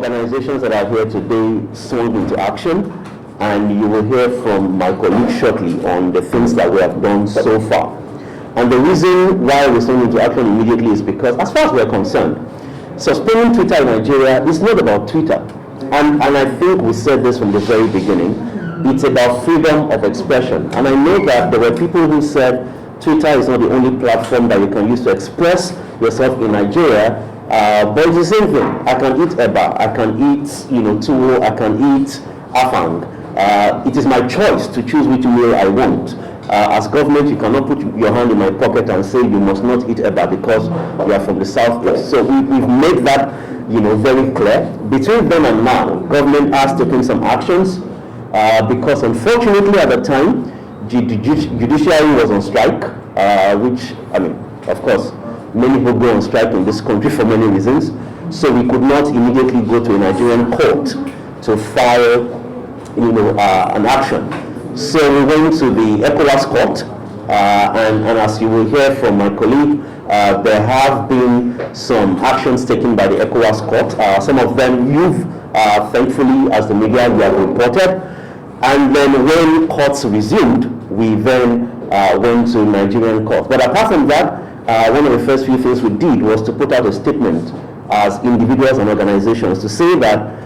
organizations that are here today swung into action, and you will hear from my colleague shortly on the things that we have done so far. And the reason why we swung into action immediately is because, as far as we're concerned, suspending Twitter in Nigeria is not about Twitter. And I think we said this from the very beginning. It's about freedom of expression. And I know that there were people who said Twitter is not the only platform that you can use to express yourself in Nigeria, but it's the same thing. I can eat eba, I can eat, tuwo, I can eat afang. It is my choice to choose which meal I want. As government, you cannot put your hand in my pocket and say you must not eat eba because you are from the southwest. So we've made that, very clear. Between then and now, government has taken some actions because, unfortunately, at the time, judiciary was on strike, which, of course, many people go on strike in this country for many reasons. So we could not immediately go to a Nigerian court to file, an action. So we went to the ECOWAS court, and as you will hear from my colleague, there have been some actions taken by the ECOWAS court. Some of them you've, thankfully, as the media, you have reported. And then when courts resumed, we then went to Nigerian court. But apart from that, one of the first few things we did was to put out a statement as individuals and organizations to say that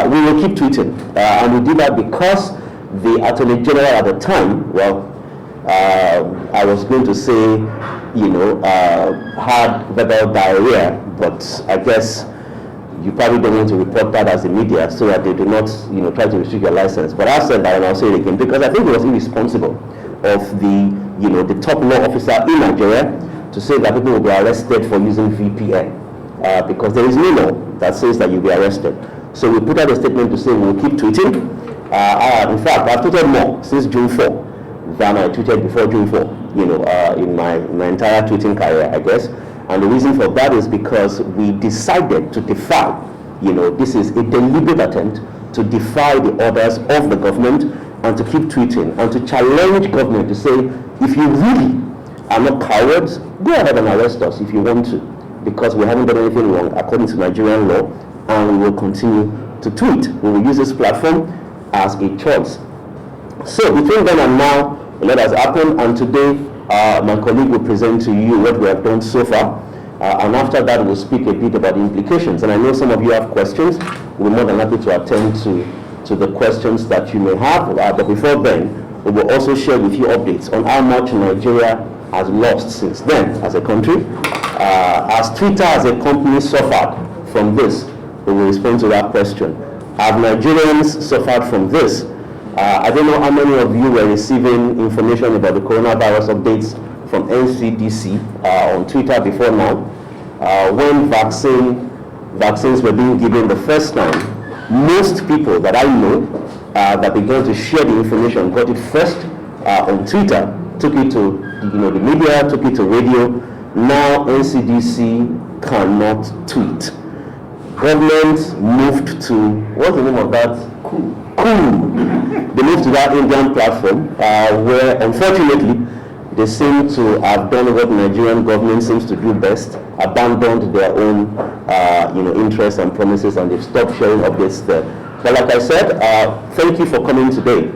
we will keep tweeting. And we did that because the Attorney General at the time, I was going to say, had verbal diarrhea, but I guess you probably don't want to report that as the media so that they do not, try to restrict your license. But I said that, and I'll say it again, because I think it was irresponsible of the top law officer in Nigeria to say that people will be arrested for using VPN, because there is no law that says that you'll be arrested. So we put out a statement to say we'll keep tweeting. In fact, I've tweeted more since June 4 than I tweeted before June 4, in my entire tweeting career, I guess. And the reason for that is because we decided to defy, this is a deliberate attempt to defy the orders of the government and to keep tweeting and to challenge government to say, if you really are not cowards, go ahead and arrest us if you want to, because we haven't done anything wrong according to Nigerian law, and we will continue to tweet. We will use this platform as a choice. So between then and now, a lot has happened, and today my colleague will present to you what we have done so far, and after that we'll speak a bit about the implications. And I know some of you have questions. We're more than happy to attend to the questions that you may have, but before then, we will also share with you updates on how much Nigeria has lost since then as a country. Has Twitter as a company suffered from this? We will respond to that question. Have Nigerians suffered from this? I don't know how many of you were receiving information about the coronavirus updates from NCDC on Twitter before now. When vaccines were being given the first time, most people that I know that began to share the information got it first on Twitter, took it to the media, took it to radio. Now NCDC cannot tweet. Government moved to, what's the name of that? Cool. They moved to that Indian platform where, unfortunately, they seem to have done what the Nigerian government seems to do best, abandoned their own, interests and promises, and they've stopped sharing updates there. But like I said, thank you for coming today.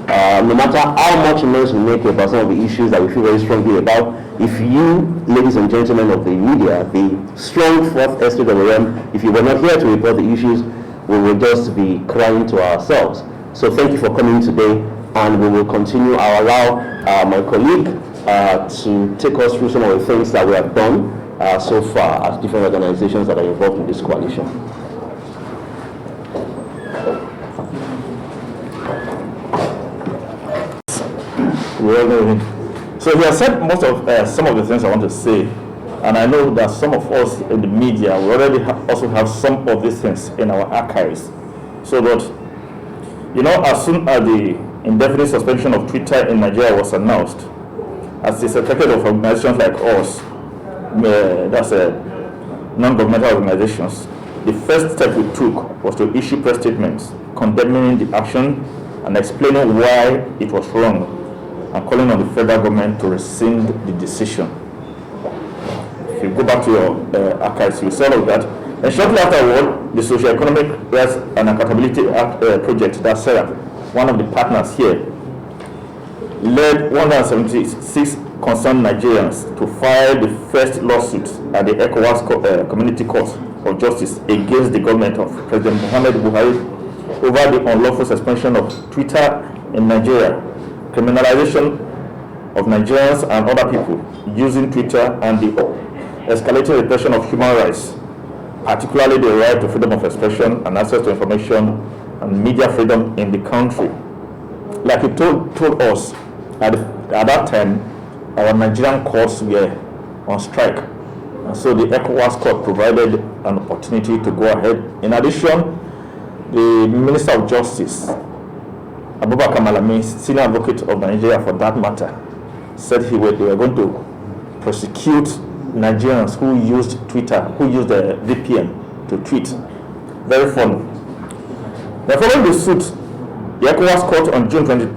No matter how much noise we make about some of the issues that we feel very strongly about, if you, ladies and gentlemen of the media, the strong fourth estate of the realm, if you were not here to report the issues, we will just be crying to ourselves. So thank you for coming today, and we will continue. I'll allow my colleague to take us through some of the things that we have done so far as different organizations that are involved in this coalition. So he has said most of some of the things I want to say, and I know that some of us in the media we already also have some of these things in our archives. So that, as soon as the indefinite suspension of Twitter in Nigeria was announced, as the secretary of organizations like us, that's non-governmental organizations, the first step we took was to issue press statements condemning the action and explaining why it was wrong, and calling on the federal government to rescind the decision. If you go back to your archives, you saw all of that. And shortly afterward, the Socio-Economic Rights and Accountability Act project, that's SERA, one of the partners here, led 176 concerned Nigerians to file the first lawsuit at the ECOWAS Community Court of Justice against the government of President Muhammad Buhari over the unlawful suspension of Twitter in Nigeria, criminalization of Nigerians and other people using Twitter, and the escalating repression of human rights, particularly the right to freedom of expression and access to information and media freedom in the country. Like you told us, at that time, our Nigerian courts were on strike, and so the ECOWAS court provided an opportunity to go ahead. In addition, the Minister of Justice, Abubakar Malami, senior advocate of Nigeria for that matter, said they were going to prosecute Nigerians who used Twitter, who used the VPN to tweet. Very funny. Now, following the suit, the ECOWAS court on June 22,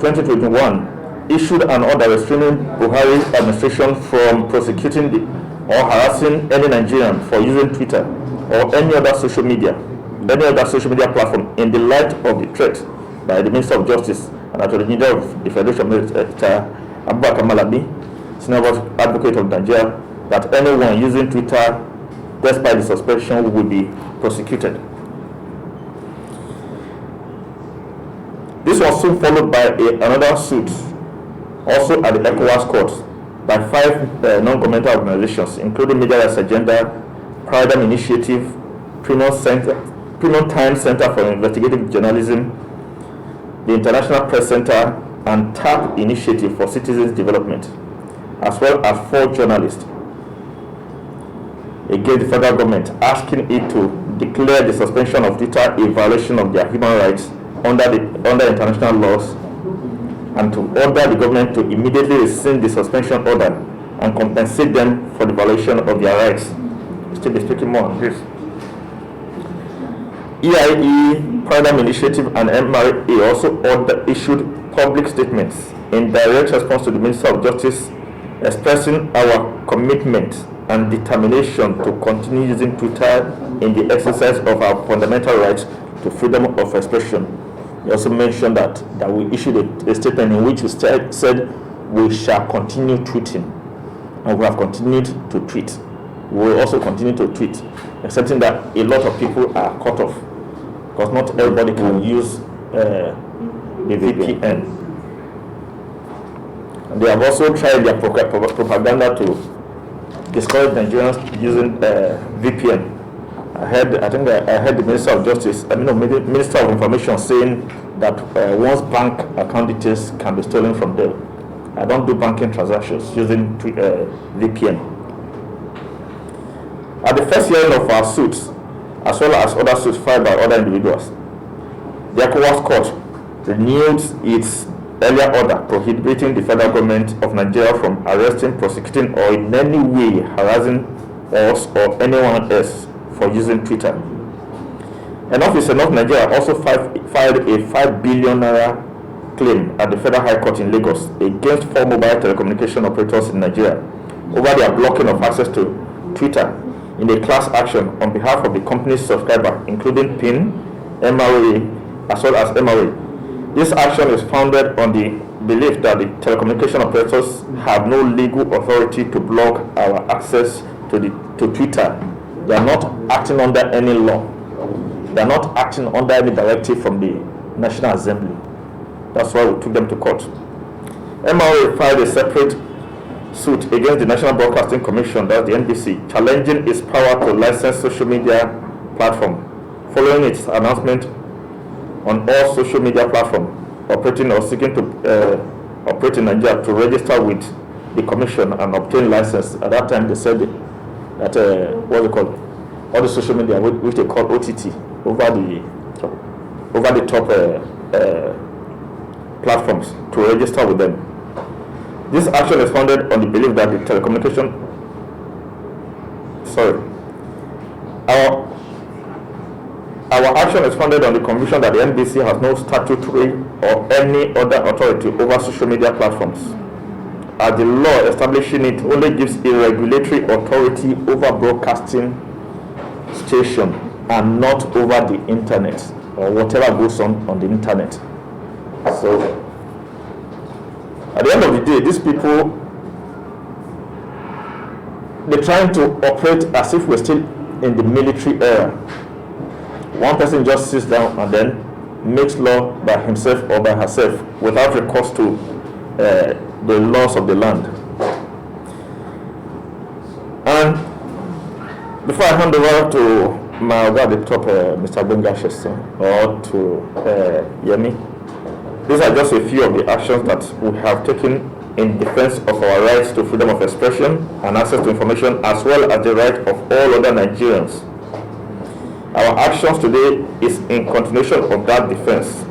2021, issued an order restraining Buhari's administration from prosecuting or harassing any Nigerian for using Twitter or any other social media platform in the light of the threat by the Minister of Justice and Attorney General of the Federation, Abubakar Malami, senior advocate of Nigeria, that anyone using Twitter, despite the suspension, will be prosecuted. This was soon followed by another suit, also at the ECOWAS court, by 5 non-governmental organizations, including Media Rights Agenda, Paradigm Initiative, Premium Times Center for Investigative Journalism, the International Press Center, and TAP Initiative for Citizens Development, as well as 4 journalists, against the federal government, asking it to declare the suspension of Twitter a violation of their human rights under international laws, and to order the government to immediately rescind the suspension order and compensate them for the violation of their rights. Still be speaking more on this. EIE, Paradigm Initiative, and MRA also issued public statements in direct response to the Minister of Justice, expressing our commitment and determination to continue using Twitter in the exercise of our fundamental right to freedom of expression. He also mentioned that we issued a statement in which we said we shall continue tweeting, and we have continued to tweet. We will also continue to tweet, excepting that a lot of people are cut off, because not everybody can use the VPN. And they have also tried their propaganda to discourage Nigerians using VPN. I heard the Minister of Justice, Minister of Information, saying that one's bank account details can be stolen from them. I don't do banking transactions using VPN. At the first hearing of our suits, as well as other suits filed by other individuals, the ECOWAS court renewed its earlier order prohibiting the federal government of Nigeria from arresting, prosecuting, or in any way harassing us or anyone else for using Twitter. Enough is enough. Nigeria also filed a 5 billion naira claim at the Federal High Court in Lagos against 4 mobile telecommunication operators in Nigeria over their blocking of access to Twitter in a class action on behalf of the company's subscriber, including PIN, MRA, as well as MRA. This action is founded on the belief that the telecommunication operators have no legal authority to block our access to Twitter. They are not acting under any law. They are not acting under any directive from the National Assembly. That's why we took them to court. MRA filed a separate suit against the National Broadcasting Commission, that's the NBC, challenging its power to license social media platform, following its announcement on all social media platforms operating or seeking to operate in Nigeria to register with the commission and obtain license. At that time, they said that all the social media, which they call OTT, over the top platforms, to register with them. This action is founded on the belief that the telecommunication our action is founded on the conviction that the NBC has no statutory or any other authority over social media platforms, as the law establishing it only gives a regulatory authority over broadcasting station and not over the internet or whatever goes on the internet. So at the end of the day, these people, they're trying to operate as if we're still in the military era. One person just sits down and then makes law by himself or by herself without recourse to the laws of the land. And before I hand over to my guy at the top, Mr. Benga or to Yemi, these are just a few of the actions that we have taken in defense of our rights to freedom of expression and access to information, as well as the right of all other Nigerians. Our actions today is in continuation of that defense,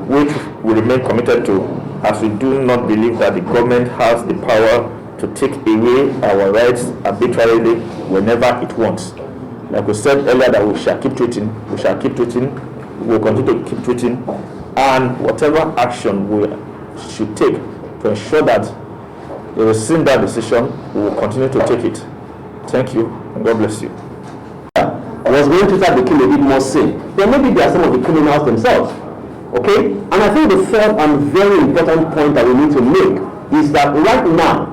which we remain committed to, as we do not believe that the government has the power to take away our rights arbitrarily whenever it wants. Like we said earlier, that we shall keep tweeting, we will continue to keep tweeting, and whatever action we should take to ensure that they rescind that decision, we will continue to take it. Thank you, and God bless you. Was when Twitter became a bit more safe, then maybe they are some of the criminals themselves. Okay? And I think the third and very important point that we need to make is that right now,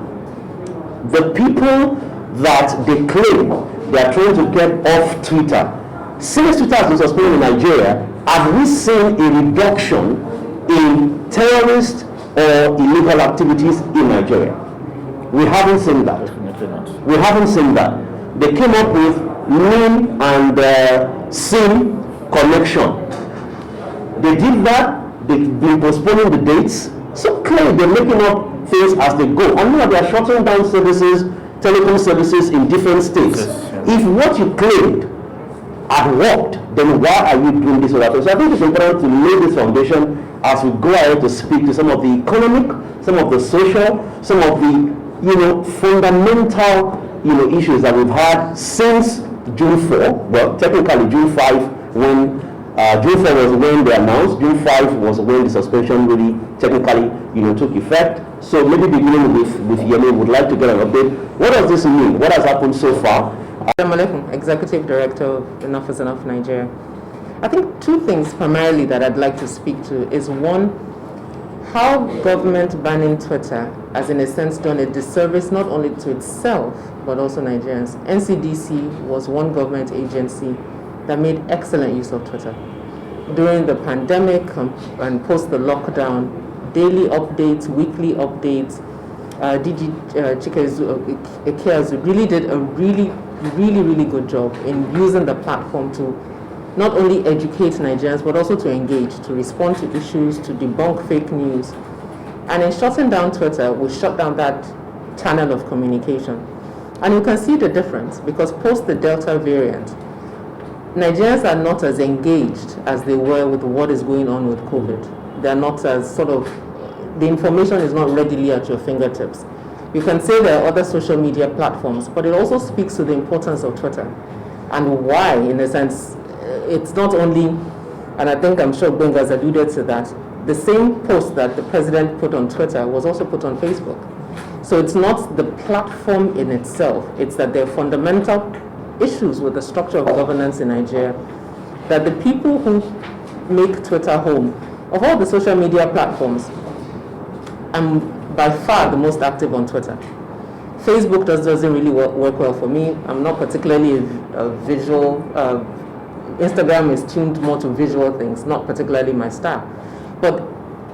the people that they claim they are trying to get off Twitter, since Twitter has been suspended in Nigeria, have we seen a reduction in terrorist or illegal activities in Nigeria? We haven't seen that. Definitely not. We haven't seen that. They came up with name and SIM connection. They did that. They've been postponing the dates. So clearly they're making up things as they go. And now they are shutting down services, telecom services in different states. Yes. If what you claimed had worked, then why are you doing this or that? So I think it's important to lay this foundation as we go ahead to speak to some of the economic, some of the social, some of the fundamental issues that we've had since June 4. Well, technically June 5 when June 4 was when they announced. June 5 was when the suspension really technically took effect. So maybe beginning with Yemi, would like to get an update. What does this mean? What has happened so far? Assalamu alaikum, Executive Director of Enough is Enough Nigeria. I think two things primarily that I'd like to speak to is one, how government banning Twitter has in a sense done a disservice not only to itself but also Nigerians. NCDC was one government agency that made excellent use of Twitter. During the pandemic and post the lockdown, daily updates, weekly updates, DG Ikeazu really did a really good job in using the platform to not only educate Nigerians but also to engage, to respond to issues, to debunk fake news. And in shutting down Twitter, we shut down that channel of communication. And you can see the difference because post the Delta variant, Nigerians are not as engaged as they were with what is going on with COVID. They are not as the information is not readily at your fingertips. You can say there are other social media platforms, but it also speaks to the importance of Twitter and why, in a sense, it's not only, and I think I'm sure Benga has alluded to that, the same post that the president put on Twitter was also put on Facebook. So it's not the platform in itself, it's that there are fundamental issues with the structure of governance in Nigeria, that the people who make Twitter home, of all the social media platforms, I'm by far the most active on Twitter. Facebook doesn't really work well for me. I'm not particularly a visual, Instagram is tuned more to visual things, not particularly my style. But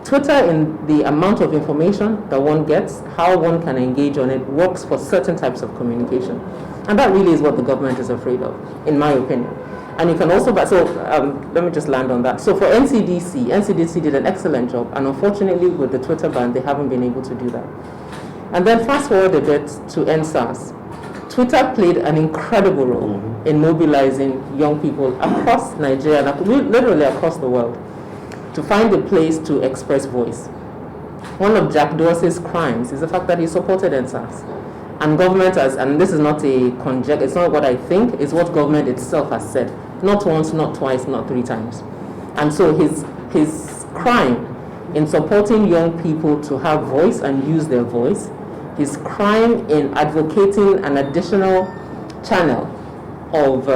Twitter, in the amount of information that one gets, how one can engage on it, works for certain types of communication. And that really is what the government is afraid of, in my opinion. And you can also, let me just land on that. So for NCDC did an excellent job, and unfortunately with the Twitter ban, they haven't been able to do that. And then fast forward a bit to NSAS. Twitter played an incredible role in mobilizing young people across Nigeria, literally across the world, to find a place to express voice. One of Jack Dorsey's crimes is the fact that he supported NSAS. And government has, and this is not a conjecture, it's not what I think, it's what government itself has said. Not once, not twice, not 3 times. And so his crime in supporting young people to have voice and use their voice, his crime in advocating an additional channel of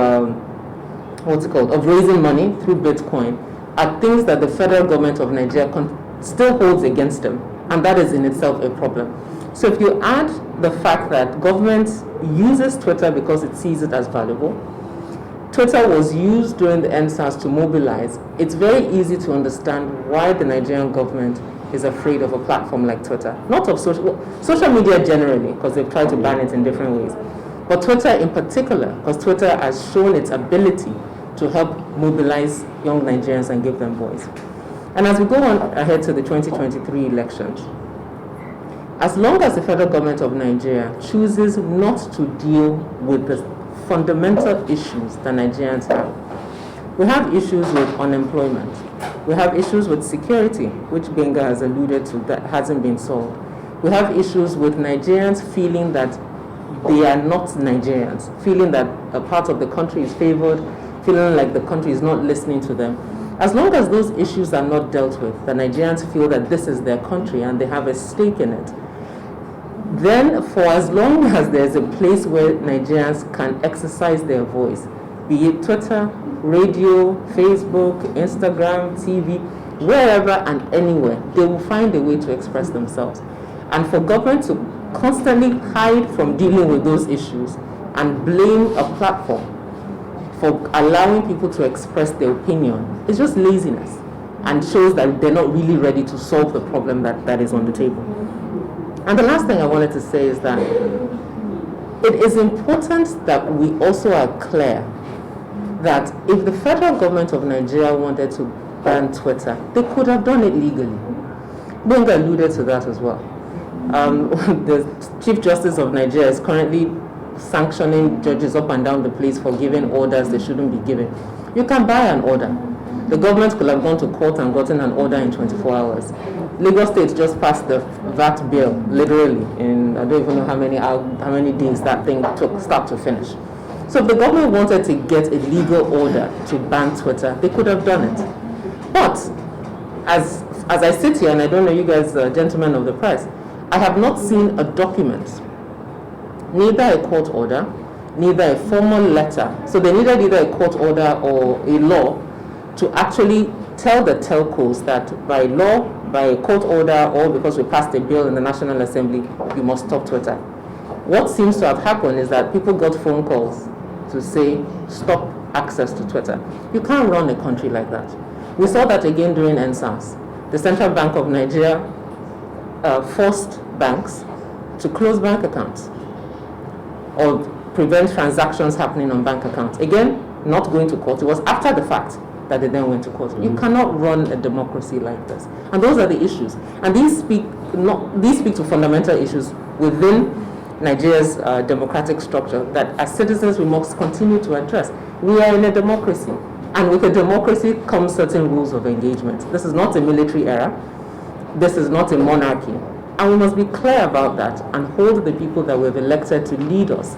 of raising money through Bitcoin are things that the federal government of Nigeria still holds against them, and that is in itself a problem. So if you add the fact that government uses Twitter because it sees it as valuable, Twitter was used during the NSAS to mobilize, it's very easy to understand why the Nigerian government is afraid of a platform like Twitter. Not of social media generally, because they've tried to ban it in different ways, but Twitter in particular, because Twitter has shown its ability to help mobilize young Nigerians and give them voice. And as we go on ahead to the 2023 elections, as long as the federal government of Nigeria chooses not to deal with the fundamental issues that Nigerians have, we have issues with unemployment. We have issues with security, which Benga has alluded to, that hasn't been solved. We have issues with Nigerians feeling that they are not Nigerians, feeling that a part of the country is favored, feeling like the country is not listening to them. As long as those issues are not dealt with, the Nigerians feel that this is their country and they have a stake in it, then for as long as there's a place where Nigerians can exercise their voice, be it Twitter, radio, Facebook, Instagram, TV, wherever and anywhere, they will find a way to express themselves. And for government to constantly hide from dealing with those issues and blame a platform for allowing people to express their opinion is just laziness and shows that they're not really ready to solve the problem that is on the table. And the last thing I wanted to say is that it is important that we also are clear that if the federal government of Nigeria wanted to ban Twitter, they could have done it legally. Benga alluded to that as well. The Chief Justice of Nigeria is currently sanctioning judges up and down the place for giving orders they shouldn't be given. You can buy an order. The government could have gone to court and gotten an order in 24 hours. Lagos State just passed the VAT bill, literally, in I don't even know how many days that thing took start to finish. So if the government wanted to get a legal order to ban Twitter, they could have done it. But as I sit here, and I don't know you guys, gentlemen of the press, I have not seen a document, neither a court order, neither a formal letter. So they needed either a court order or a law to actually tell the telcos that by law, by a court order, or because we passed a bill in the National Assembly, you must stop Twitter. What seems to have happened is that people got phone calls to say, stop access to Twitter. You can't run a country like that. We saw that again during NSAS. The Central Bank of Nigeria forced banks to close bank accounts or prevent transactions happening on bank accounts. Again, not going to court. It was after the fact that they then went to court. You cannot run a democracy like this. And those are the issues. And these speak to fundamental issues within Nigeria's democratic structure that as citizens we must continue to address. We are in a democracy. And with a democracy comes certain rules of engagement. This is not a military era. This is not a monarchy. And we must be clear about that and hold the people that we've elected to lead us.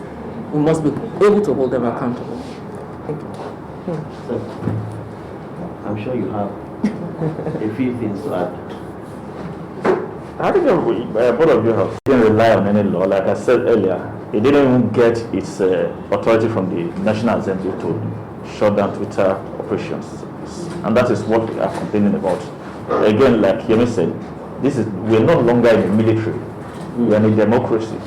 We must be able to hold them accountable. Thank you. So, I'm sure you have a few things to add. I think both of you have didn't rely on any law. Like I said earlier, it didn't even get its authority from the National Assembly to shut down Twitter operations. And that is what we are complaining about. Again, like Yemi said, we're no longer in a military. We are in a democracy.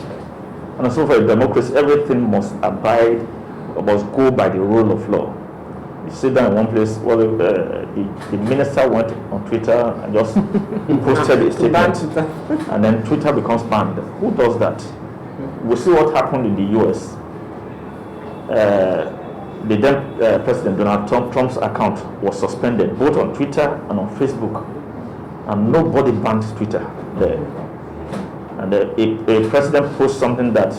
And so for a democracy, everything must go by the rule of law. You sit down in one place, the minister went on Twitter and just posted a statement, and then Twitter becomes banned. Who does that? We see what happened in the US. The then President Donald Trump's account was suspended both on Twitter and on Facebook, and nobody banned Twitter there. And a president posts something that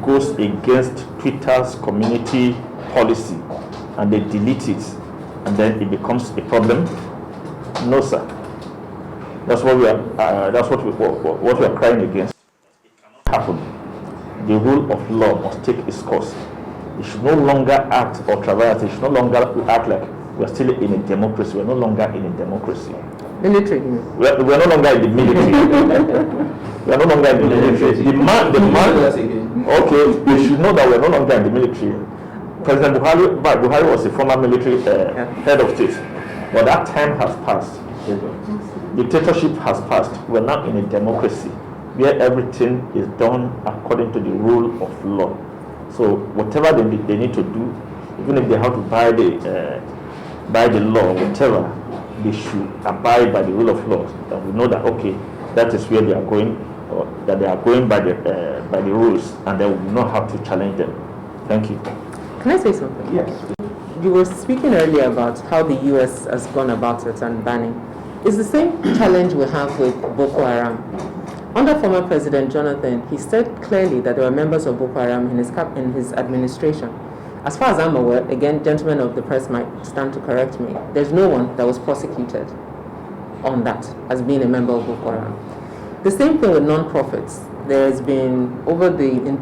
goes against Twitter's community policy, and they delete it, and then it becomes a problem. No, sir. That's what we are. That's what we are crying against. It cannot happen. The rule of law must take its course. It should no longer act or traverse. It should no longer act like we are still in a democracy. We are no longer in a democracy. Military. We are no longer in the military. We are no longer in the military. The man. Okay, we should know that we are no longer in the military. President Buhari was a former military head of state, but that time has passed. Dictatorship has passed. We're now in a democracy where everything is done according to the rule of law. So whatever they need to do, even if they have to buy the law, whatever, they should abide by the rule of law. And we know that, okay, that is where they are going, or that they are going by the rules, and they will not have to challenge them. Thank you. Can I say something? Yes. You were speaking earlier about how the US has gone about it and banning. It's the same challenge we have with Boko Haram. Under former President Jonathan, he said clearly that there were members of Boko Haram in his administration. As far as I'm aware, again, gentlemen of the press might stand to correct me, there's no one that was prosecuted on that as being a member of Boko Haram. The same thing with non-profits. There has been,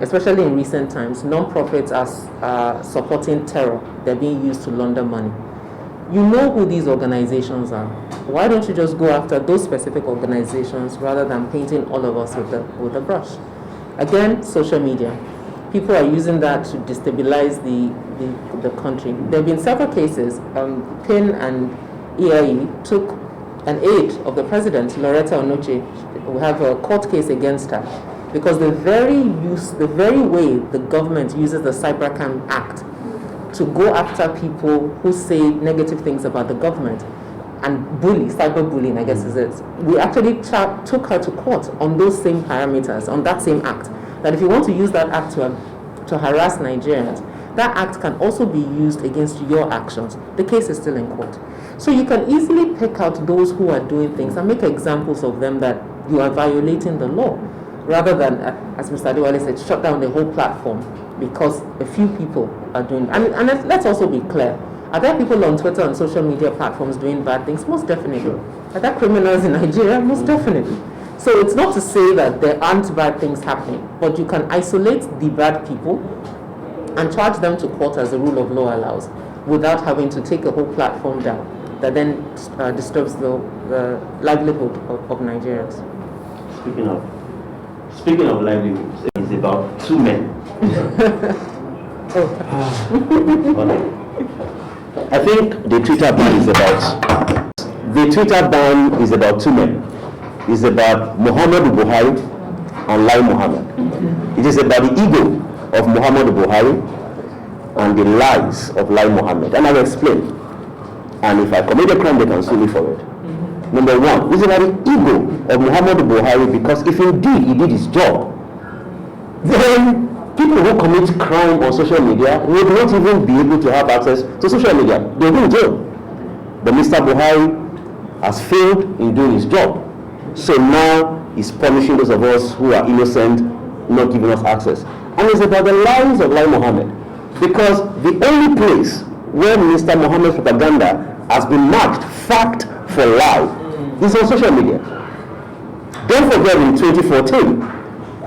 especially in recent times, non-profits are supporting terror. They're being used to launder money. You know who these organizations are. Why don't you just go after those specific organizations rather than painting all of us with a brush? Again, social media. People are using that to destabilize the country. There have been several cases. PIN and EIE took an aide of the president, Loretta Onoche. We have a court case against her because the very way the government uses the Cybercrime Act to go after people who say negative things about the government and cyberbullying, I guess is it. We actually took her to court on those same parameters, on that same act. That if you want to use that act to harass Nigerians, that act can also be used against your actions. The case is still in court. So you can easily pick out those who are doing things and make examples of them that you are violating the law, rather than, as Mr. Adewale said, shut down the whole platform because a few people are doing. And let's also be clear. Are there people on Twitter and social media platforms doing bad things? Most definitely. Are there criminals in Nigeria? Most definitely. So it's not to say that there aren't bad things happening, but you can isolate the bad people and charge them to court as the rule of law allows, without having to take a whole platform down that then disturbs the livelihood of Nigerians. Speaking of livelihoods, it's about two men. I think the Twitter ban is about two men. It's about Muhammadu Buhari and Lai Mohammed. It is about the ego of Muhammadu Buhari and the lies of Lai Mohammed. And I'll explain. And if I commit a crime, they can sue me for it. Number one, it's about the ego of Muhammadu Buhari, because if indeed he did his job, then people who commit crime on social media would not even be able to have access to social media. They'll be in jail. But Mr. Buhari has failed in doing his job. So now he's punishing those of us who are innocent, not giving us access. And it's about the lies of Lai Mohammed. Because the only place where Mr. Mohammed's propaganda has been marked fact for lie is on social media. Don't forget, in 2014,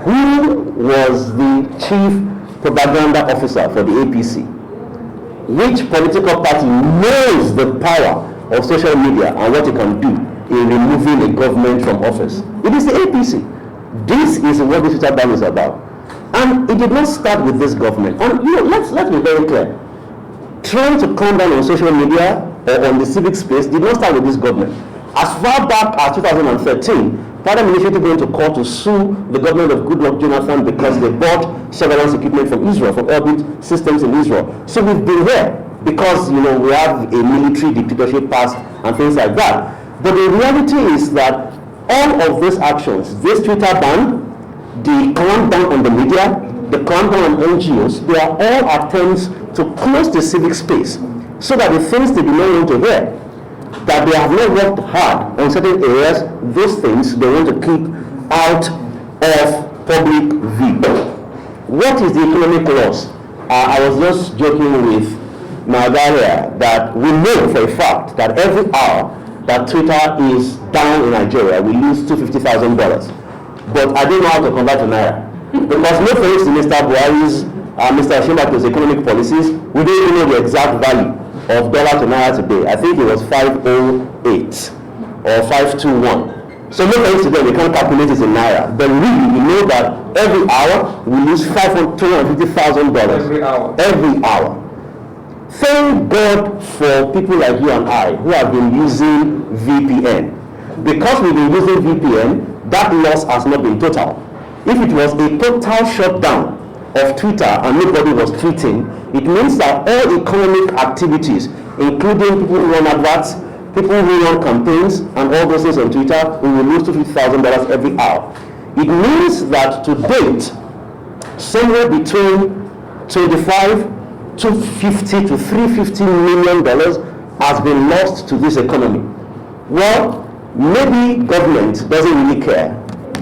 who was the chief propaganda officer for the APC? Which political party knows the power of social media and what it can do in removing a government from office? It is the APC. This is what this Twitter ban is about. And it did not start with this government. And let's be very clear. Trying to calm down on social media or on the civic space did not start with this government. As far back as 2013, Parliament initiated going to court to sue the government of Goodluck Jonathan because they bought surveillance equipment from Israel, from Orbit Systems in Israel. So we've been here because we have a military dictatorship past and things like that. But the reality is that all of these actions, this Twitter ban, the clampdown on the media, the clampdown on NGOs, they are all attempts to close the civic space so that the things they do not want to hear, that they have not worked hard on certain areas, those things they want to keep out of public view. What is the economic loss? I was just joking with my guy here that we know for a fact that every hour that Twitter is down in Nigeria, we lose $250,000. But I don't know how to convert to Naira. Because no thanks to Mr. Buhari's, Mr. Shimbako's economic policies, we don't even know the exact value of dollar to Naira today. I think it was 508 or 521. So no thanks to them, we can't calculate it in Naira. But really, we know that every hour we lose $250,000. Every hour. Every hour. Thank God for people like you and I who have been using VPN. Because we've been using VPN, that loss has not been total. If it was a total shutdown of Twitter and nobody was tweeting, it means that all economic activities, including people who run adverts, people who run campaigns, and all those things on Twitter, we will lose $50,000 every hour. It means that to date, somewhere between 25 to 50 to $350 million has been lost to this economy. Well, maybe government doesn't really care,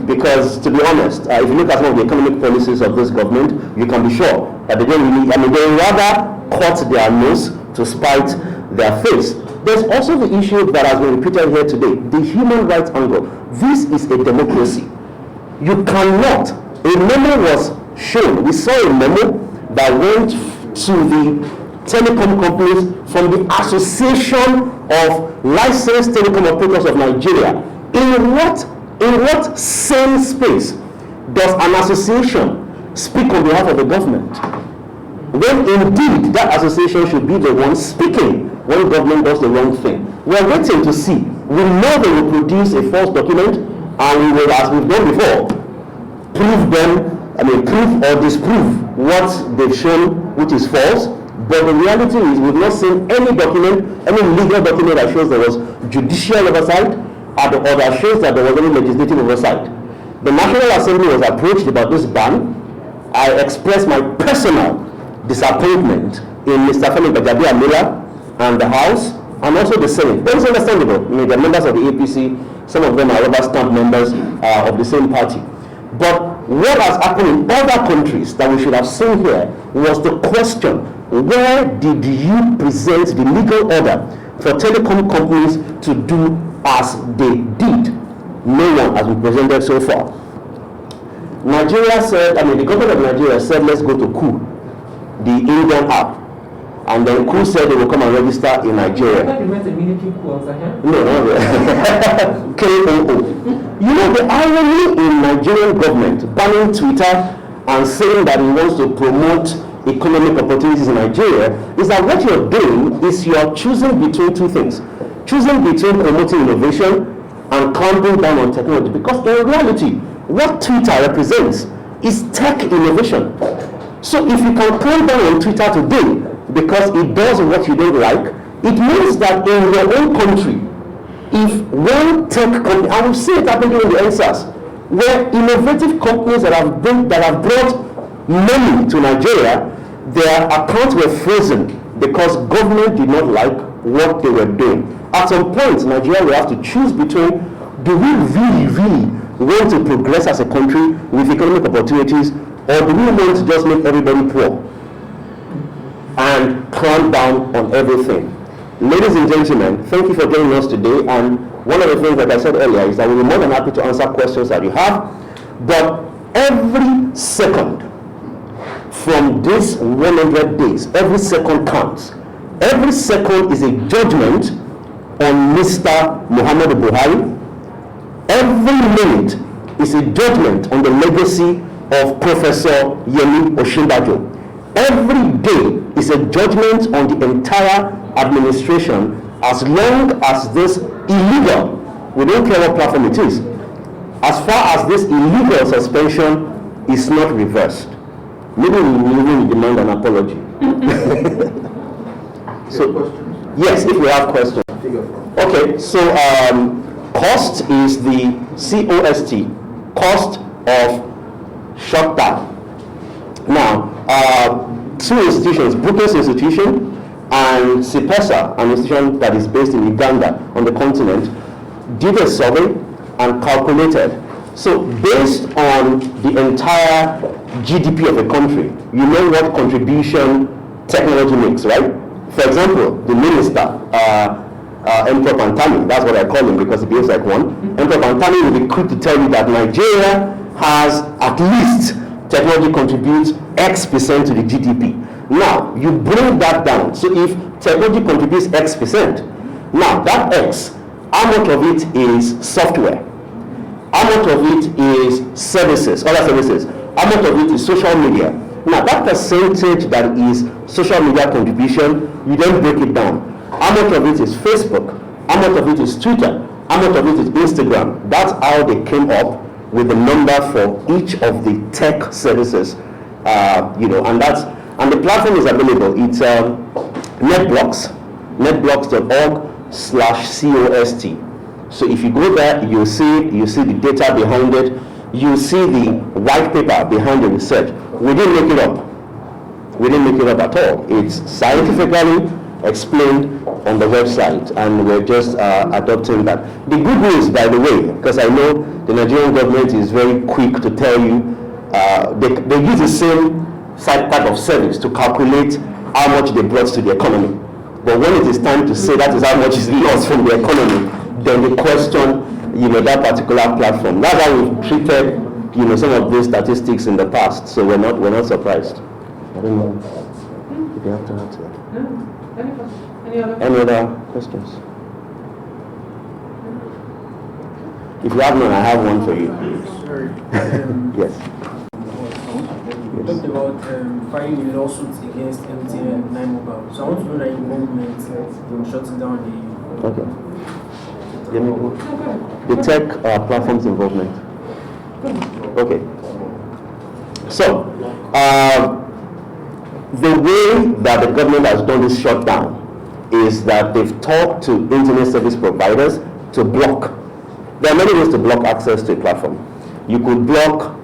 because to be honest, if you look at some of the economic policies of this government, you can be sure that they don't really, they rather cut their nose to spite their face. There's also the issue that has been repeated here today, the human rights angle. This is a democracy. You cannot, a memo was shown, we saw a memo that went to the telecom companies from the Association of Licensed Telecom Operators of Nigeria. In what same space does an association speak on behalf of the government, when indeed that association should be the one speaking when government does the wrong thing? We're waiting to see. We know they will produce a false document, and we will, as we've done before, prove or disprove what they've shown which is false. But the reality is we've not seen any document, any legal document that shows there was judicial oversight or that shows that there was any legislative oversight. The National Assembly was approached about this ban. I expressed my personal disappointment in Mr. Femi Gbajabiamila and the House, and also the Senate. That is understandable. They're members of the APC, some of them are rubber stamp members of the same party. But what has happened in other countries that we should have seen here was the question, where did you present the legal order for telecom companies to do as they did? No one has been presented so far. Nigeria said, the government of Nigeria said, let's go to KU, the Indian app. And then KU said they will come and register in Nigeria. I thought you meant a military coup also here. No, KOO. You know, the irony in Nigerian government banning Twitter and saying that it wants to promote economic opportunities in Nigeria is that what you're doing is you're choosing between two things. Choosing between promoting innovation and clamping down on technology. Because in reality, what Twitter represents is tech innovation. So if you can clamp down on Twitter today because it does what you don't like, it means that in your own country, if one tech company, I will see it happening in the NSAS, where innovative companies that have brought money to Nigeria, their accounts were frozen because government did not like what they were doing. At some point, Nigeria will have to choose between, do we really want to progress as a country with economic opportunities, or do we want to just make everybody poor and clamp down on everything? Ladies and gentlemen, thank you for joining us today. And one of the things that I said earlier is that we'll be more than happy to answer questions that you have. But every second from this 100 days, every second counts. Every second is a judgment on Mr. Muhammadu Buhari. Every minute is a judgment on the legacy of Professor Yemi Osinbajo. Every day is a judgment on the entire administration, as long as this illegal, we don't care what platform it is, as far as this illegal suspension is not reversed. Maybe we will demand an apology. So, yes, if we have questions. Okay, so cost is the COST, cost of shutdown. Now, two institutions, Brookings Institution and CIPESA, an institution that is based in Uganda on the continent, did a survey and calculated. So based on the entire GDP of a country, you know what contribution technology makes, right? For example, the minister, Emperor Pantami, that's what I call him because he behaves like one. Emperor Pantami will be quick to tell you that Nigeria has at least technology contributes X% to the GDP. Now, you bring that down. So if technology contributes X%, now that X, how much of it is software? How much of it is services, other services? How much of it is social media? Now, that percentage that is social media contribution, you then break it down. How much of it is Facebook? How much of it is Twitter? How much of it is Instagram? That's how they came up with the number for each of the tech services, and the platform is available. It's netblocks.org/COST. So if you go there, you see the data behind it, you see the white paper behind the research. We didn't make it up. We didn't make it up at all. It's scientifically explained on the website, and we're just adopting that. The good news, by the way, because I know the Nigerian government is very quick to tell you, they use the same type of service to calculate how much they brought to the economy. But when it is time to say that is how much is lost from the economy, then they question, that particular platform. That's how we've treated, some of these statistics in the past. So we're not surprised. I don't know if you have to answer. No. Any other questions? If you have none, I have one for you. Sorry. Yes. You talked about filing a lawsuit against MTN and 9Mobile. So I want to know that involvement in shutting down the. Okay. The tech platform's involvement. Okay. So, the way that the government has done this shutdown is that they've talked to internet service providers to block. There are many ways to block access to a platform. You could block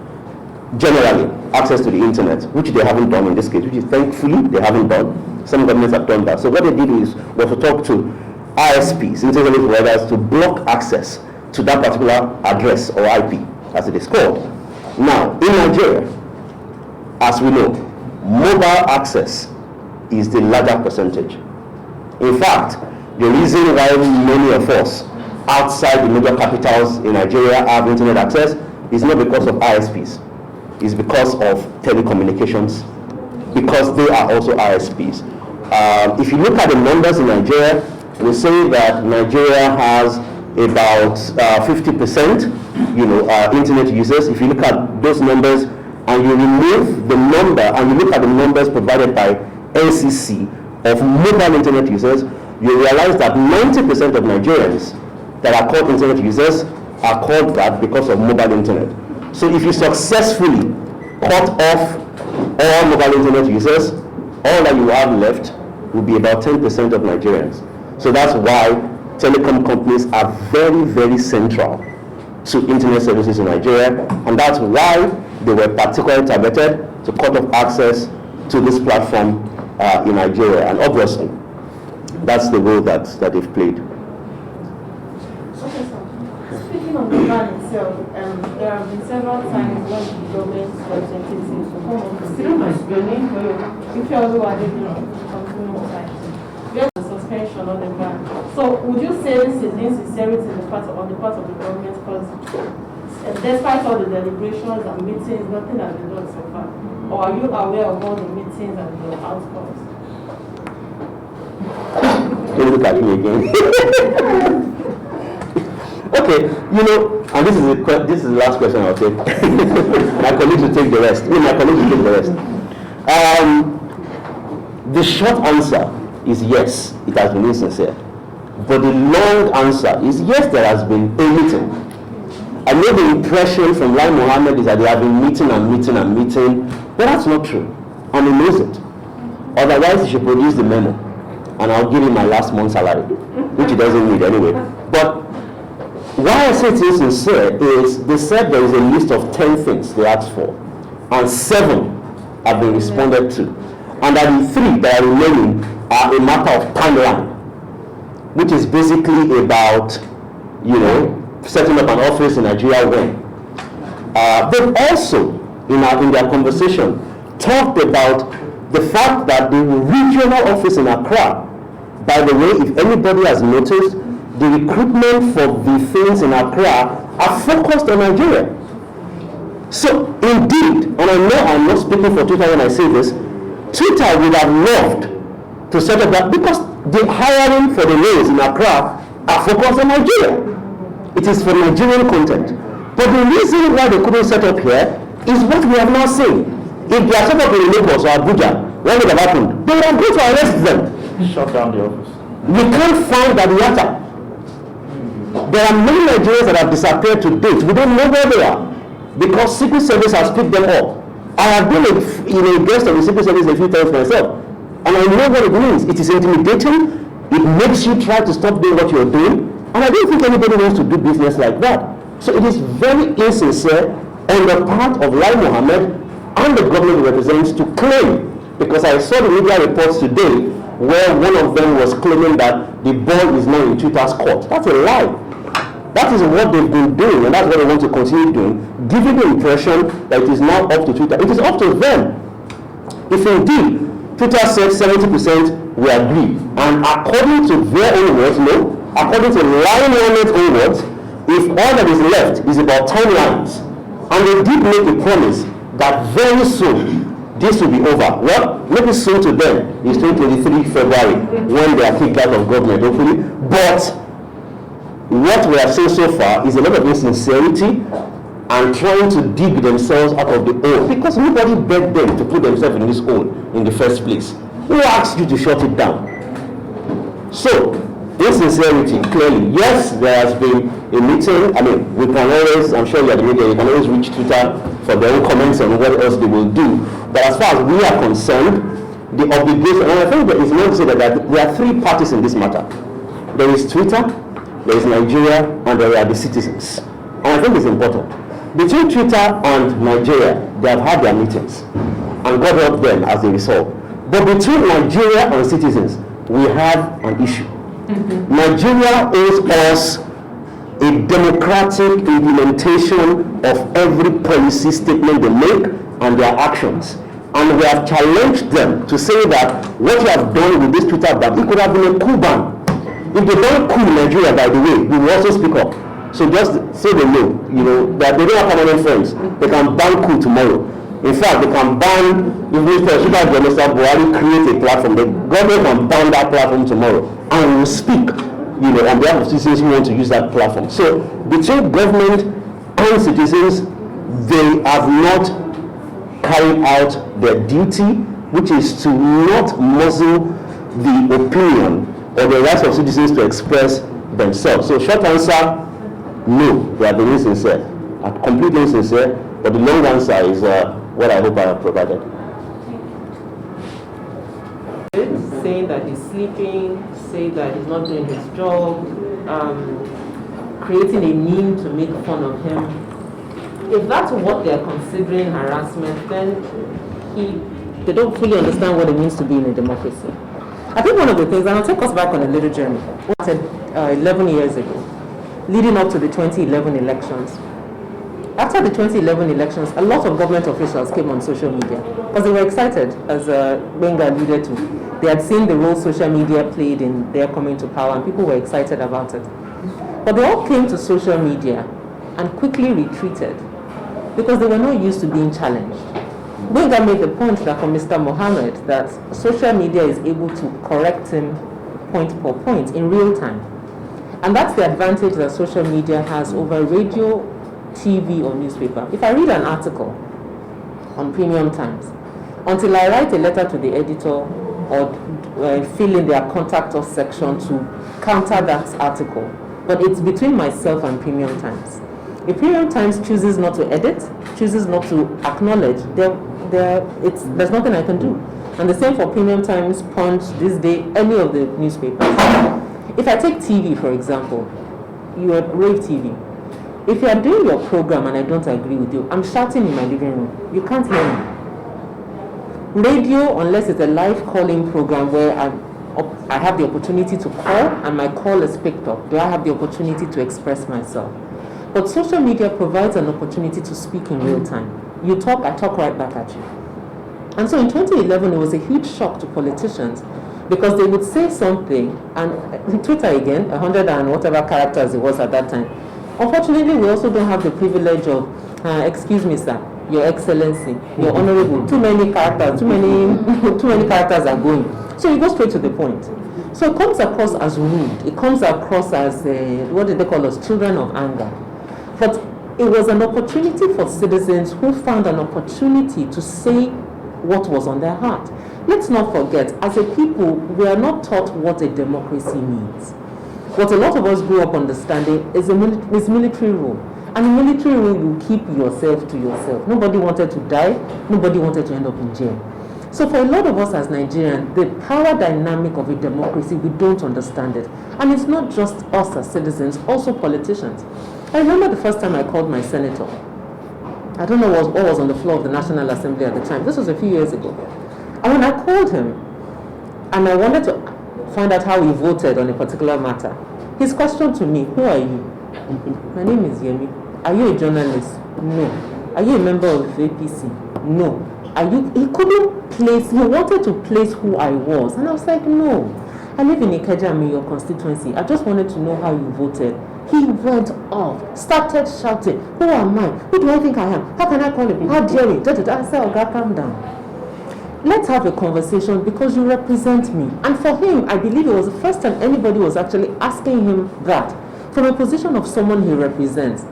generally access to the internet, which they haven't done in this case, which is thankfully they haven't done. Some governments have done that. So what they did was to talk to ISPs, internet service providers, to block access to that particular address or IP, as it is called. Now, in Nigeria, as we know, mobile access is the larger percentage. In fact, the reason why many of us outside the major capitals in Nigeria have internet access is not because of ISPs. It's because of telecommunications, because they are also ISPs. If you look at the numbers in Nigeria, we say that Nigeria has about 50%, internet users. If you look at those numbers and you remove the number and you look at the numbers provided by NCC of mobile internet users, you realize that 90% of Nigerians that are called internet users are called that because of mobile internet. So if you successfully cut off all mobile internet users, all that you have left will be about 10% of Nigerians. So that's why telecom companies are very, very central to internet services in Nigeria, and that's why they were particularly targeted to cut off access to this platform in Nigeria. And obviously, that's the role that they've played. Speaking of the ban itself, there have been several times when the government representatives will come on to say your name for you if you also are living on continuing time. There's a suspension on the ban. So would you say this is insincerity on the part of the government, because despite all the deliberations and meetings, nothing has been done so far? Or are you aware of all the meetings and the outcomes? Don't look at me again. Okay, and this is the last question I'll take. My colleagues will take the rest. My colleagues will take the rest. The short answer is yes, it has been insincere. But the long answer is yes, there has been a meeting. I know the impression from Lai Mohammed is that they have been meeting and meeting and meeting, but that's not true. And he knows it. Otherwise, he should produce the memo, and I'll give him my last month's salary, which he doesn't need anyway. But why I say it is sincere is they said there is a list of 10 things they asked for, and 7 have been responded to. And that the 3 that are remaining are a matter of timeline, which is basically about, setting up an office in Nigeria when. They've also, in their conversation, talked about the fact that the regional office in Accra, by the way, if anybody has noticed, the recruitment for the things in Accra are focused on Nigeria. So, indeed, and I know I'm not speaking for Twitter when I say this, Twitter would have loved to set up that, because the hiring for the roles in Accra are focused on Nigeria. It is for Nigerian content. But the reason why they couldn't set up here is what we have now seen. If they are set up in Lagos or Abuja, what would have happened? They would have gone to arrest them. Shut down the office. We can't find that matter. There are many Nigerians that have disappeared to date. We don't know where they are because Secret Service has picked them up. I have been a guest of the Secret Service a few times myself, and I know what it means. It is intimidating. It makes you try to stop doing what you're doing, and I don't think anybody wants to do business like that. So it is very insincere on the part of Lai Mohammed and the government he represents to claim, because I saw the media reports today where one of them was claiming that the ball is now in Twitter's court. That's a lie. That is what they've been doing, and that's what they want to continue doing, giving the impression that it is now up to Twitter. It is up to them. If indeed Twitter said 70% we agree, and according to their own words, no, according to Lai Mohammed's own words, if all that is left is about 10 lines, and they did make a promise that very soon this will be over. Well, maybe soon to them is 2023 February when they are kicked out of government, hopefully. But what we have seen so far is a lot of insincerity and trying to dig themselves out of the hole, because nobody begged them to put themselves in this hole in the first place. Who asked you to shut it down? So, insincerity, clearly. Yes, there has been a meeting. I mean, we can always, I'm sure you are the media, you can always reach Twitter for their own comments on what else they will do. But as far as we are concerned, the obligation, and I think that it's not to say that there are three parties in this matter. There is Twitter, there is Nigeria, and there are the citizens. And I think it's important. Between Twitter and Nigeria, they have had their meetings, and God help them as a result. But between Nigeria and citizens, we have an issue. Nigeria owes us a democratic implementation of every policy statement they make and their actions. And we have challenged them to say that what you have done with this Twitter ban, it could have been a coup ban. If they don't coup Nigeria, by the way, we will also speak up. So just say they know, that they don't have permanent friends. They can ban coup tomorrow. In fact, they can ban, if Mr. Buhari create a platform, the government can ban that platform tomorrow. And we will speak, on behalf of citizens who want to use that platform. So between government and citizens, they have not carried out their duty, which is to not muzzle the opinion or the rights of citizens to express themselves. So short answer, no, they are being insincere, completely insincere, but the long answer is what I hope I have provided. Saying that he's sleeping, saying that he's not doing his job, creating a meme to make fun of him. If that's what they're considering harassment, then they don't fully understand what it means to be in a democracy. I think one of the things, and I'll take us back on a little journey, what I said 11 years ago, leading up to the 2011 elections. After the 2011 elections, a lot of government officials came on social media because they were excited, as Benga alluded to. They had seen the role social media played in their coming to power, and people were excited about it. But they all came to social media and quickly retreated because they were not used to being challenged. Benga made the point that for Mr. Mohammed, that social media is able to correct him point per point in real time. And that's the advantage that social media has over radio, TV, or newspaper. If I read an article on Premium Times, until I write a letter to the editor or fill in their contact us section to counter that article, but it's between myself and Premium Times. If Premium Times chooses not to edit, chooses not to acknowledge, there's nothing I can do. And the same for Premium Times, Punch, This Day, any of the newspapers. If I take TV, for example, you are Rave TV. If you are doing your program and I don't agree with you, I'm shouting in my living room. You can't hear me. Radio, unless it's a live calling program where I have the opportunity to call and my call is picked up, do I have the opportunity to express myself? But social media provides an opportunity to speak in real time. You talk, I talk right back at you. And so in 2011, it was a huge shock to politicians because they would say something, and Twitter again, 100 and whatever characters it was at that time. Unfortunately, we also don't have the privilege of, excuse me, sir, Your Excellency, Your Honorable. Too many characters, too many characters are going. So you go straight to the point. So it comes across as rude. It comes across as what did they call us? Children of anger. But it was an opportunity for citizens who found an opportunity to say what was on their heart. Let's not forget, as a people, we are not taught what a democracy means. What a lot of us grew up understanding is military rule. And in military rule, you keep yourself to yourself. Nobody wanted to die. Nobody wanted to end up in jail. So for a lot of us as Nigerians, the power dynamic of a democracy, we don't understand it. And it's not just us as citizens, also politicians. I remember the first time I called my senator. I don't know what was on the floor of the National Assembly at the time. This was a few years ago. And when I called him, and I wanted to find out how he voted on a particular matter, his question to me, who are you? My name is Yemi. Are you a journalist? No. Are you a member of APC? No. He couldn't place, he wanted to place who I was. And I was like, no. I live in Ikeja, I'm in your constituency. I just wanted to know how you voted. He went off, started shouting, who am I? Who do I think I am? How can I call him? How dare you? I said, oh God, calm down. Let's have a conversation because you represent me. And for him, I believe it was the first time anybody was actually asking him that from a position of someone he represents.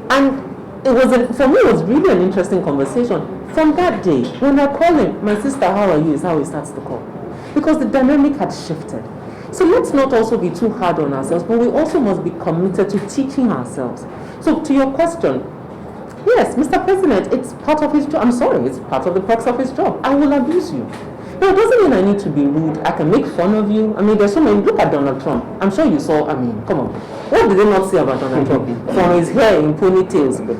And for me, it was really an interesting conversation. From that day, when I call him, my sister, how are you, is how he starts the call. Because the dynamic had shifted. So let's not also be too hard on ourselves, but we also must be committed to teaching ourselves. So to your question, yes, Mr. President, it's part of his job. I'm sorry, it's part of the perks of his job. I will abuse you. No, it doesn't mean I need to be rude. I can make fun of you. I mean, there's so many. Look at Donald Trump. I'm sure you saw, I mean, come on. What did they not say about Donald Trump? From his hair in ponytails. The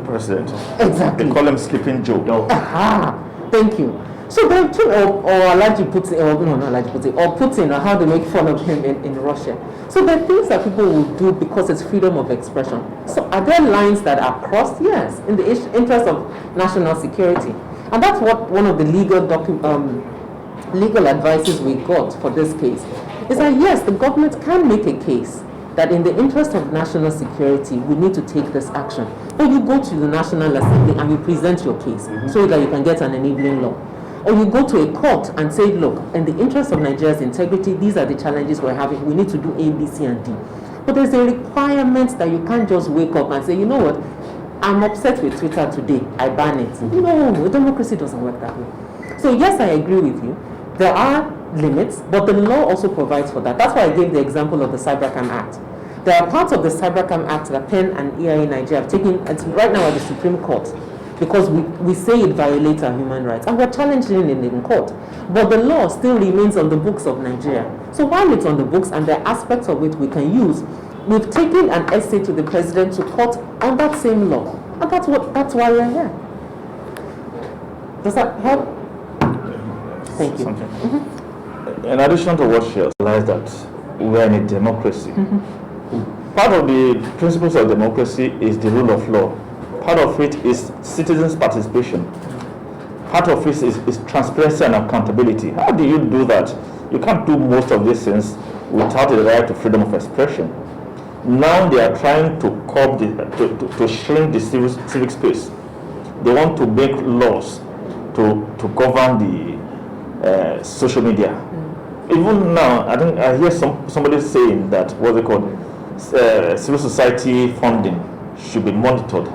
president. Exactly. They call him Sleeping Joe. Aha, thank you. So there are two, or Putin, or no, not Putin, or Putin, or how they make fun of him in Russia. So there are things that people will do because it's freedom of expression. So are there lines that are crossed? Yes, in the interest of national security. And that's what one of the legal advices we got for this case is that yes, the government can make a case that in the interest of national security, we need to take this action. Or you go to the National Assembly and you present your case so that you can get an enabling law. Or you go to a court and say, look, in the interest of Nigeria's integrity, these are the challenges we're having. We need to do A, B, C, and D. But there's a requirement that you can't just wake up and say, you know what, I'm upset with Twitter today, I ban it. No, democracy doesn't work that way. So yes, I agree with you. There are limits, but the law also provides for that. That's why I gave the example of the Cybercrime Act. There are parts of the Cybercrime Act that PEN and EIA Nigeria have taken right now at the Supreme Court because we say it violates our human rights, and we're challenging it in court. But the law still remains on the books of Nigeria. So while it's on the books and there are aspects of it we can use, we've taken an essay to the president to court on that same law. And that's why we're here. Does that help? Thank you. In addition to what she has realized that we're in a democracy. Part of the principles of democracy is the rule of law. Part of it is citizens' participation. Part of it is transparency and accountability. How do you do that? You can't do most of these things without the right to freedom of expression. Now they are trying to curb to shrink the civic space. They want to make laws to govern the social media. Even now, I think I hear somebody saying that what's it called, civil society funding should be monitored.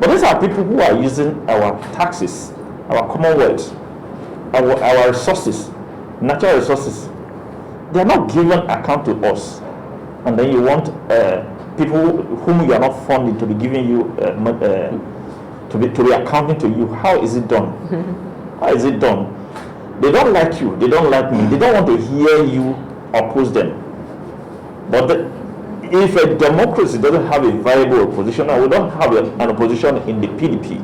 But these are people who are using our taxes, our commonwealth, our resources, natural resources. They are not given account to us. And then you want people whom you are not funding to be giving you, to be accounting to you. How is it done? How is it done? They don't like you. They don't like me. They don't want to hear you oppose them. But if a democracy doesn't have a viable opposition, and we don't have an opposition in the PDP,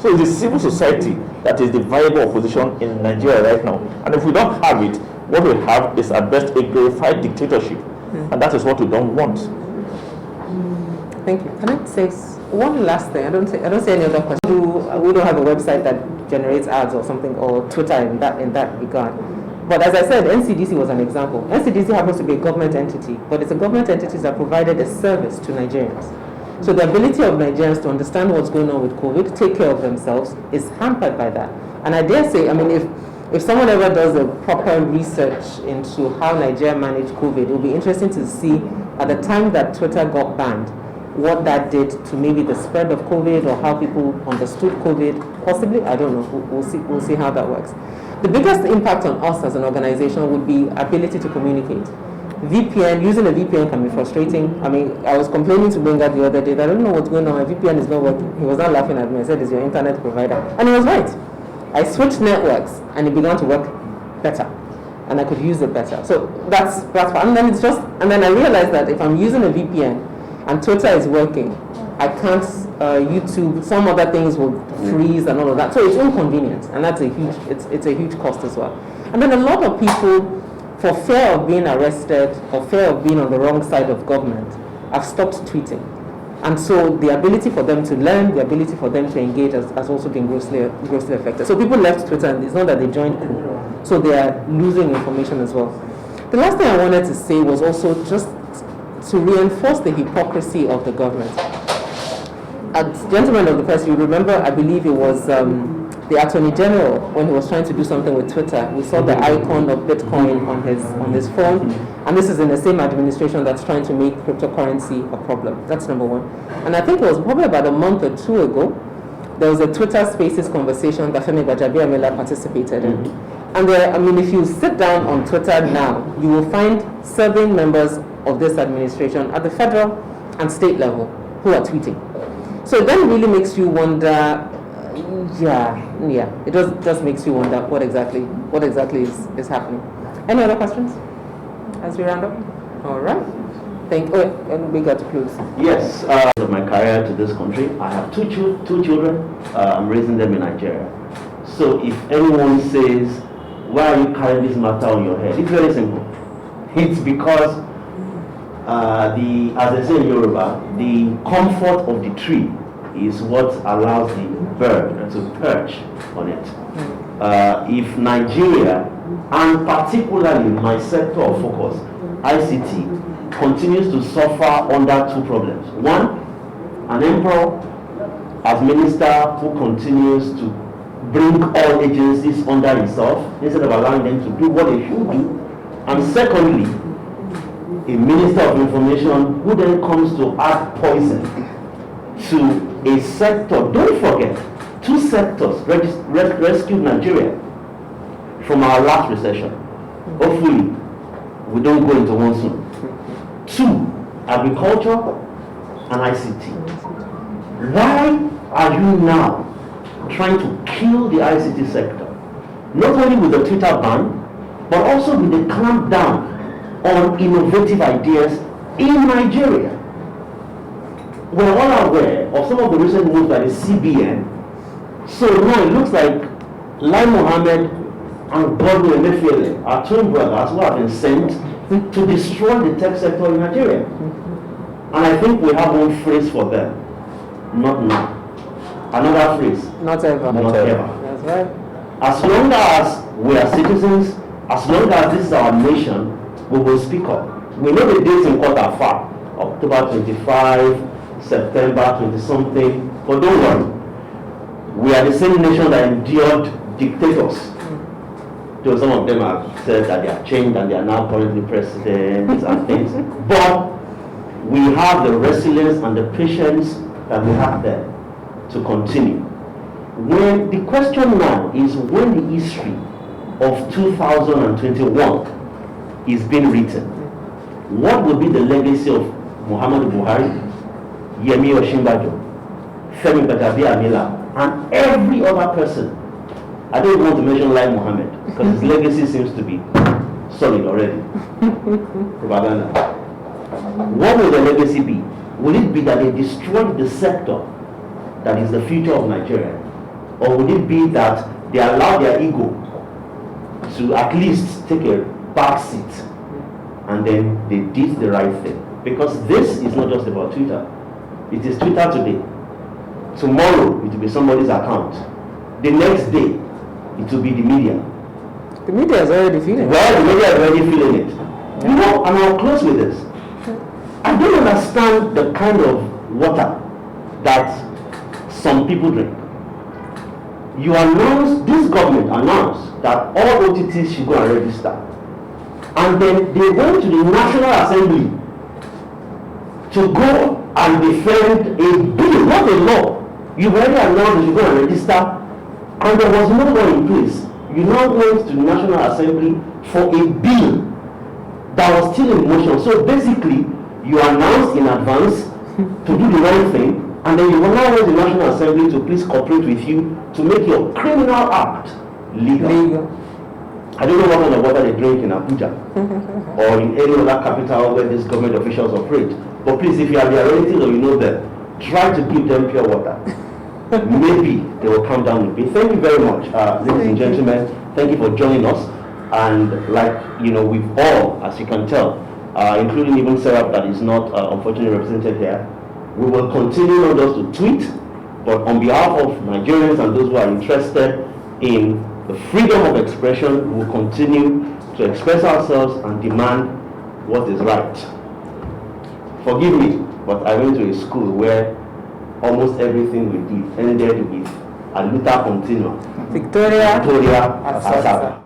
so it's the civil society that is the viable opposition in Nigeria right now. And if we don't have it, what we have is at best a glorified dictatorship. And that is what we don't want. Thank you. Can I say one last thing? I don't see any other question. We don't have a website that generates ads or something, or Twitter in that regard. But as I said, NCDC was an example. NCDC happens to be a government entity, but it's a government entity that provided a service to Nigerians. So the ability of Nigerians to understand what's going on with COVID, take care of themselves, is hampered by that. And I dare say, I mean, if someone ever does a proper research into how Nigeria managed COVID, it will be interesting to see at the time that Twitter got banned, what that did to maybe the spread of COVID or how people understood COVID. Possibly, I don't know. We'll see how that works. The biggest impact on us as an organization would be ability to communicate. VPN, using a VPN can be frustrating. I mean, I was complaining to Benga the other day that I don't know what's going on, my VPN is not working. He was not laughing at me. I said, it's your internet provider. And he was right. I switched networks and it began to work better. And I could use it better. So that's fun. And then I realized that if I'm using a VPN and Twitter is working, I can't YouTube, some other things will freeze and all of that. So it's inconvenient, and that's it's a huge cost as well. And then a lot of people, for fear of being arrested or fear of being on the wrong side of government, have stopped tweeting. And so the ability for them to learn, the ability for them to engage has also been grossly affected. So people left Twitter, and it's not that they joined coup, so they are losing information as well. The last thing I wanted to say was also just to reinforce the hypocrisy of the government. As gentlemen of the press, you remember, I believe it was the Attorney General, when he was trying to do something with Twitter, we saw the icon of Bitcoin on his phone, and this is in the same administration that's trying to make cryptocurrency a problem. That's number one. And I think it was probably about a month or two ago, there was a Twitter Spaces conversation that Femi Gbajabiamila participated in. And there, I mean, if you sit down on Twitter now, you will find serving members of this administration at the federal and state level who are tweeting. So it then really makes you wonder, it just makes you wonder what exactly is happening. Any other questions as we round up? All right. And we got to close. Yes, of my career to this country, I have two children. I'm raising them in Nigeria. So if anyone says, why are you carrying this matter on your head? It's very simple. It's because as they say in Yoruba, the comfort of the tree is what allows the bird to perch on it. If Nigeria, and particularly my sector of focus, ICT, continues to suffer under two problems. One, an emperor as minister who continues to bring all agencies under himself instead of allowing them to do what they should do. And secondly, a minister of information who then comes to add poison to a sector. Don't forget, two sectors rescued Nigeria from our last recession. Hopefully, we don't go into one soon. Two, agriculture and ICT. Why are you now trying to kill the ICT sector? Not only with the Twitter ban, but also with the clampdown on innovative ideas in Nigeria. We're all aware of some of the recent moves by the CBN. So now it looks like Lai Mohammed and Godwin Emefiele, our twin brothers, who have been sent to destroy the tech sector in Nigeria. And I think we have one phrase for them. Not now. Another phrase. Not ever. Not ever. That's right. As long as we are citizens, as long as this is our nation, we will speak up. We know the dates in court are far. October 25, September 20-something. But don't worry. We are the same nation that endured dictators. Though some of them have said that they have changed and they are now currently presidents and things. But we have the resilience and the patience that we have there to continue. When the question now is when the history of 2021 is being written, what will be the legacy of Muhammadu Buhari, Yemi Osinbajo, Femi Gbajabiamila, and every other person? I don't want to mention Lai Mohammed because his legacy seems to be solid already. Propaganda. What will the legacy be? Will it be that they destroyed the sector that is the future of Nigeria? Or would it be that they allow their ego to at least take a back seat and then they did the right thing? Because this is not just about Twitter. It is Twitter today. Tomorrow it will be somebody's account. The next day it will be the media. The media is already feeling it. Well, the media is already feeling it. Yeah. You know, and I'll close with this. I don't understand the kind of water that some people drink. You announce, this government announced that all OTTs should go and register. And then they went to the National Assembly to go and defend a bill, not a law. You've already announced that you go and register, and there was no law in place. You now went to the National Assembly for a bill that was still in motion. So basically, you announced in advance to do the wrong thing, and then you will now want the National Assembly to please cooperate with you to make your criminal act legal. I don't know what kind of water they drink in Abuja or in any other capital where these government officials operate. But please, if you are their relatives or you know them, try to give them pure water. Maybe they will come down with it. Thank you very much, ladies and gentlemen. Thank you for joining us. And like, you know, we've all, as you can tell, including even Sarah that is not unfortunately represented here, we will continue not just to tweet, but on behalf of Nigerians and those who are interested in the freedom of expression, we will continue to express ourselves and demand what is right. Forgive me, but I went to a school where almost everything we did ended with a luta continua. Victoria Asada.